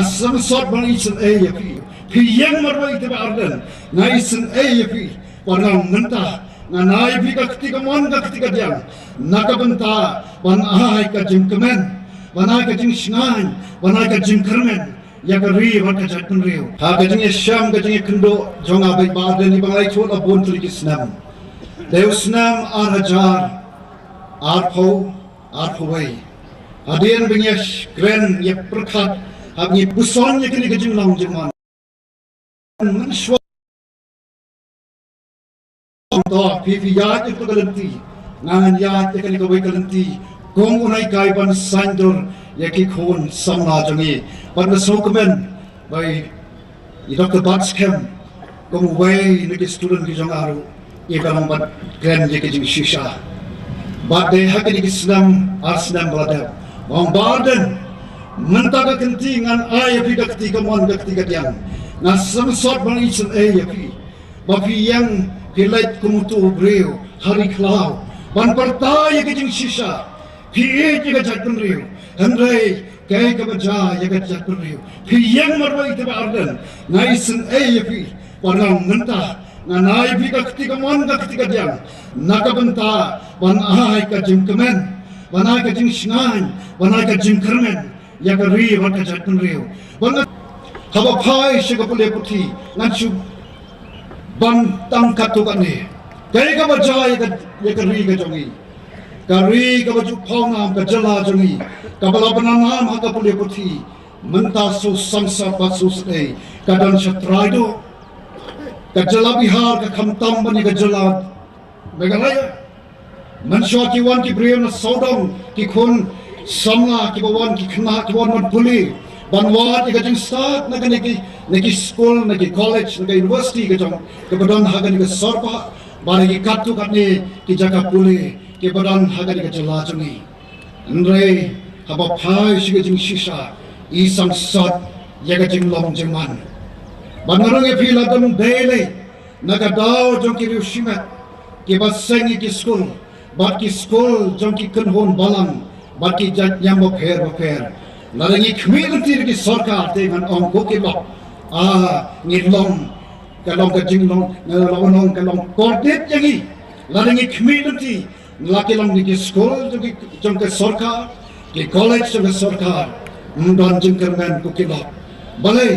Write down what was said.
asam sot bang isen ya pi yang marwai te arden na isen ya pi warang mentah na nai pi ka ketika mon ka ketika jang na ka benta wan ai ka jing kemen wan ai ka jing shngan wan ai ka jing kermen ya ka ri wan ka jat pun riu ha ka jing syam ka jing kendo jong abai ba arden ni bangai chot abun tri kisnam deus nam arajar arpo arpowai adian bengyas kren ye perkat habni buson ye kini kejing long jengman menshwa to pipi ya te kalanti nangan ya te kani kawai kalanti gong unai kai ban sandur ye ki khon samna jangi pan sokmen bai i dr batskem gong wai ne ki student ki jangaru ye kalang bat kren ye kejing shisha but they hakini islam aslam brother Wang badan mentaka kentingan ayah pi dakti kamuan dakti katiang na samsot bang isen ayah pi bapi yang pilait kumutu breu hari klau ban pertaya kejing sisa pi jaga jatun riu handai kai kabaja jaga jatun riu pi yang marwai te arden na isen ayah pi warang mentah na nai pi dakti kamuan dakti katiang nakabenta ban ai ka jingkemen wanai ka jing shngan wanai ka jing kermen ya ka ri wan ka jat pun riu wan haba phai she ka pule puthi nan chu ban tang ka tu ka ne kai ka ba jai ya ka ri ka jongi ka ri ka ba chu phau nam ka jala jongi ka bala banam ha ka pule puthi menta su samsa ba su sei ka dan shatraido ka jala bihar ka khamtam bani ka jala megalaya Mansha ki wan ki brian sodong ki khun samla ki bawan ki khna ki wan man puli banwat ki jing start na ki school na ki college na ki university ki jong ki badan ha ki sorpa bari ki katu katni ki jaga puli ki badan ha ki jala jungi andre haba phai shi ki jing shisha I sang sot ya ki jing long jing man banarang e phila dam dele na ka daw jong ki rushima ki basengi ki school bat ki school jong ki kanhon balang bat ki jam bokher narangi khmilti ki sarkar te ngan ong ko ki lok ngilong kalong ka jinglong nalong kalong kordet yangi narangi khmilti laki long ki school jong ki sarkar ki college jong ki sarkar ndon jing kermen ko ki lok balai